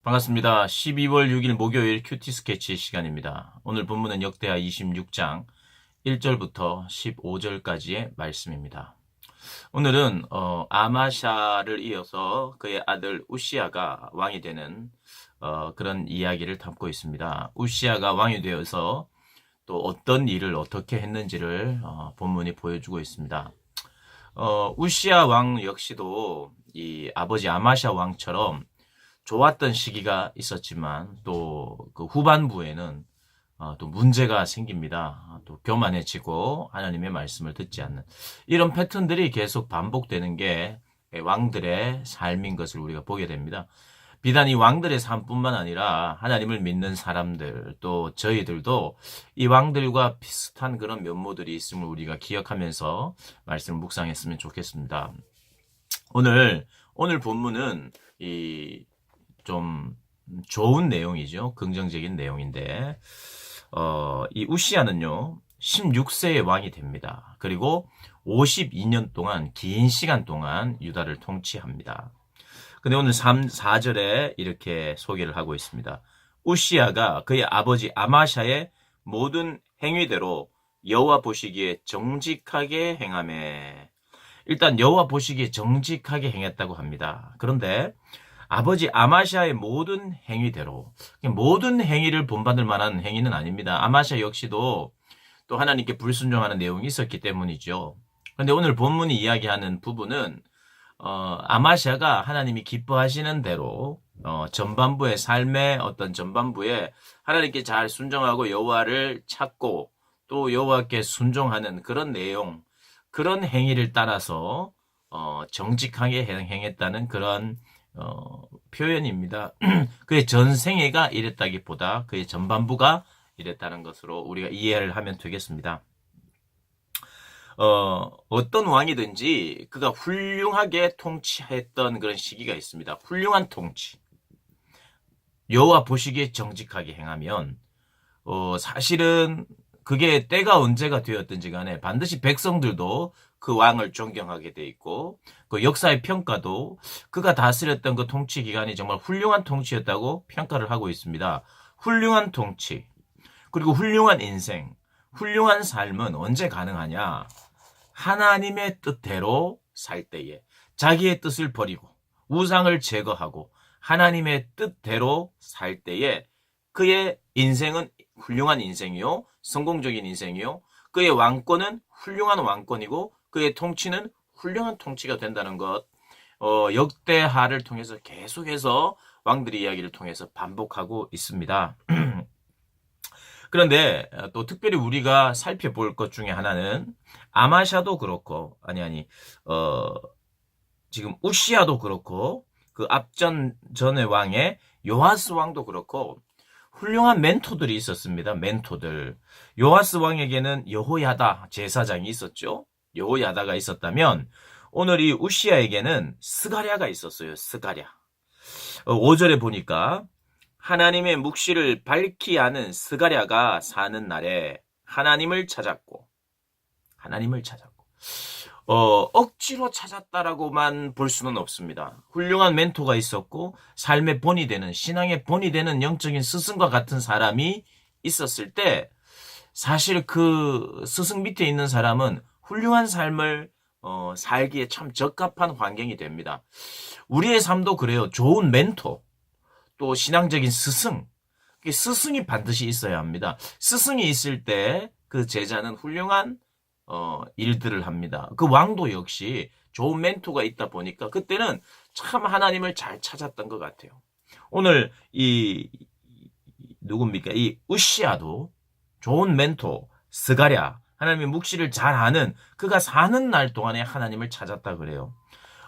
반갑습니다. 12월 6일 목요일 큐티 스케치 시간입니다. 오늘 본문은 역대하 26장 1절부터 15절까지의 말씀입니다. 오늘은 아마샤를 이어서 그의 아들 우시아가 왕이 되는 그런 이야기를 담고 있습니다. 우시아가 왕이 되어서 또 어떤 일을 어떻게 했는지를 본문이 보여주고 있습니다. 우시아 왕 역시도 이 아버지 아마샤 왕처럼 좋았던 시기가 있었지만 또 그 후반부에는 또 문제가 생깁니다. 또 교만해지고 하나님의 말씀을 듣지 않는 이런 패턴들이 계속 반복되는 게 왕들의 삶인 것을 우리가 보게 됩니다. 비단 이 왕들의 삶뿐만 아니라 하나님을 믿는 사람들 또 저희들도 이 왕들과 비슷한 그런 면모들이 있음을 우리가 기억하면서 말씀을 묵상했으면 좋겠습니다. 오늘 본문은 좀 좋은 내용이죠. 긍정적인 내용인데 이 우시아는요 16세의 왕이 됩니다. 그리고 52년 동안 긴 시간 동안 유다를 통치합니다. 근데 오늘 4절에 이렇게 소개를 하고 있습니다. 우시아가 그의 아버지 아마샤의 모든 행위대로 여호와 보시기에 정직하게 행하매. 일단 여호와 보시기에 정직하게 행했다고 합니다. 그런데 아버지 아마샤의 모든 행위대로, 모든 행위를 본받을 만한 행위는 아닙니다. 아마샤 역시도 또 하나님께 불순종하는 내용이 있었기 때문이죠. 그런데 오늘 본문이 이야기하는 부분은 아마샤가 하나님이 기뻐하시는 대로 전반부의 삶의 어떤 전반부에 하나님께 잘 순종하고 여호와를 찾고 또 여호와께 순종하는 그런 내용, 그런 행위를 따라서 정직하게 행했다는 그런 표현입니다. 그의 전생애가 이랬다기보다 그의 전반부가 이랬다는 것으로 우리가 이해를 하면 되겠습니다. 어떤 왕이든지 그가 훌륭하게 통치했던 그런 시기가 있습니다. 훌륭한 통치. 여호와 보시기에 정직하게 행하면 사실은 그게 때가 언제가 되었든지 간에 반드시 백성들도 그 왕을 존경하게 돼 있고 그 역사의 평가도 그가 다스렸던 그 통치 기간이 정말 훌륭한 통치였다고 평가를 하고 있습니다. 훌륭한 통치 그리고 훌륭한 인생, 훌륭한 삶은 언제 가능하냐? 하나님의 뜻대로 살 때에 자기의 뜻을 버리고 우상을 제거하고 하나님의 뜻대로 살 때에 그의 인생은 훌륭한 인생이요, 성공적인 인생이요, 그의 왕권은 훌륭한 왕권이고 그의 통치는 훌륭한 통치가 된다는 것, 역대하를 통해서 계속해서 왕들의 이야기를 통해서 반복하고 있습니다. 그런데 또 특별히 우리가 살펴볼 것 중에 하나는 아마샤도 그렇고 지금 우시아도 그렇고 그 전의 왕의 요아스 왕도 그렇고 훌륭한 멘토들이 있었습니다. 멘토들. 요아스 왕에게는 여호야다 제사장이 있었죠. 여호야다가 있었다면 오늘 이 우시아에게는 스가랴가 있었어요. 스가랴. 5절에 보니까 하나님의 묵시를 밝히 아는 스가랴가 사는 날에 하나님을 찾았고 억지로 찾았다라고만 볼 수는 없습니다. 훌륭한 멘토가 있었고 삶의 본이 되는 신앙의 본이 되는 영적인 스승과 같은 사람이 있었을 때 사실 그 스승 밑에 있는 사람은 훌륭한 삶을 살기에 참 적합한 환경이 됩니다. 우리의 삶도 그래요. 좋은 멘토 또 신앙적인 스승이 반드시 있어야 합니다. 스승이 있을 때 그 제자는 훌륭한 일들을 합니다. 그 왕도 역시 좋은 멘토가 있다 보니까 그때는 참 하나님을 잘 찾았던 것 같아요. 오늘 누굽니까? 이 우시아도 좋은 멘토, 스가랴, 하나님의 묵시를 잘 아는 그가 사는 날 동안에 하나님을 찾았다 그래요.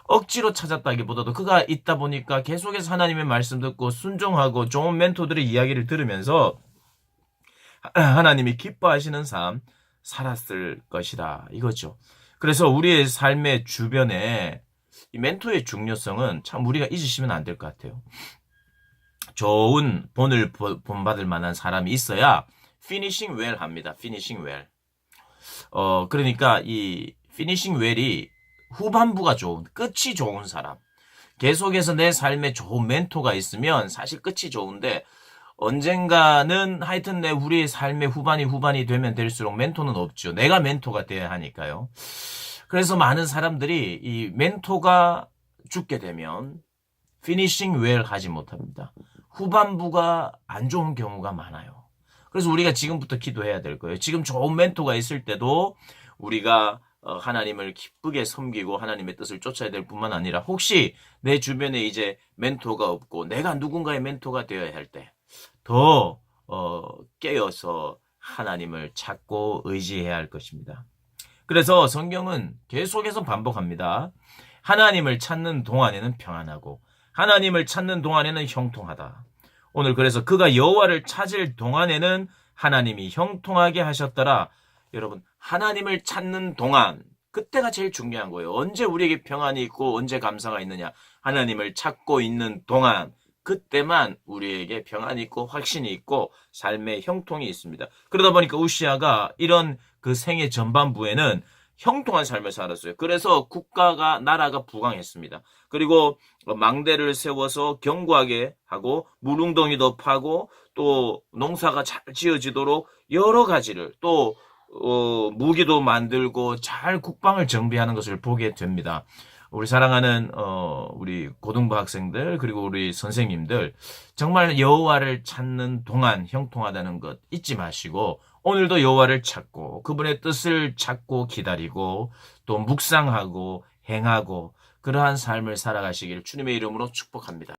억지로 찾았다기보다도 그가 있다 보니까 계속해서 하나님의 말씀 듣고 순종하고 좋은 멘토들의 이야기를 들으면서 하나님이 기뻐하시는 삶 살았을 것이다 이거죠. 그래서 우리의 삶의 주변에 이 멘토의 중요성은 참 우리가 잊으시면 안 될 것 같아요. 좋은 본을 본받을 만한 사람이 있어야 피니싱 웰 합니다. 피니싱 웰. 그러니까 이 피니싱 웰이 후반부가 좋은, 끝이 좋은 사람. 계속해서 내 삶에 좋은 멘토가 있으면 사실 끝이 좋은데 언젠가는 하여튼 우리의 삶의 후반이 되면 될수록 멘토는 없죠. 내가 멘토가 돼야 하니까요. 그래서 많은 사람들이 이 멘토가 죽게 되면 피니싱 웰 하지 못합니다. 후반부가 안 좋은 경우가 많아요. 그래서 우리가 지금부터 기도해야 될 거예요. 지금 좋은 멘토가 있을 때도 우리가 하나님을 기쁘게 섬기고 하나님의 뜻을 쫓아야 될 뿐만 아니라 혹시 내 주변에 이제 멘토가 없고 내가 누군가의 멘토가 되어야 할 때 더 깨어서 하나님을 찾고 의지해야 할 것입니다. 그래서 성경은 계속해서 반복합니다. 하나님을 찾는 동안에는 평안하고 하나님을 찾는 동안에는 형통하다. 오늘 그래서 그가 여호와를 찾을 동안에는 하나님이 형통하게 하셨더라. 여러분, 하나님을 찾는 동안, 그때가 제일 중요한 거예요. 언제 우리에게 평안이 있고 언제 감사가 있느냐. 하나님을 찾고 있는 동안, 그때만 우리에게 평안이 있고 확신이 있고 삶의 형통이 있습니다. 그러다 보니까 우시아가 이런 그 생애 전반부에는 형통한 삶을 살았어요. 그래서 국가가, 나라가 부강했습니다. 그리고 망대를 세워서 견고하게 하고 물웅덩이도 파고 또 농사가 잘 지어지도록 여러 가지를 또 무기도 만들고 잘 국방을 정비하는 것을 보게 됩니다. 우리 사랑하는 우리 고등부 학생들 그리고 우리 선생님들 정말 여호와를 찾는 동안 형통하다는 것 잊지 마시고 오늘도 여호와를 찾고 그분의 뜻을 찾고 기다리고 또 묵상하고 행하고 그러한 삶을 살아가시길 주님의 이름으로 축복합니다.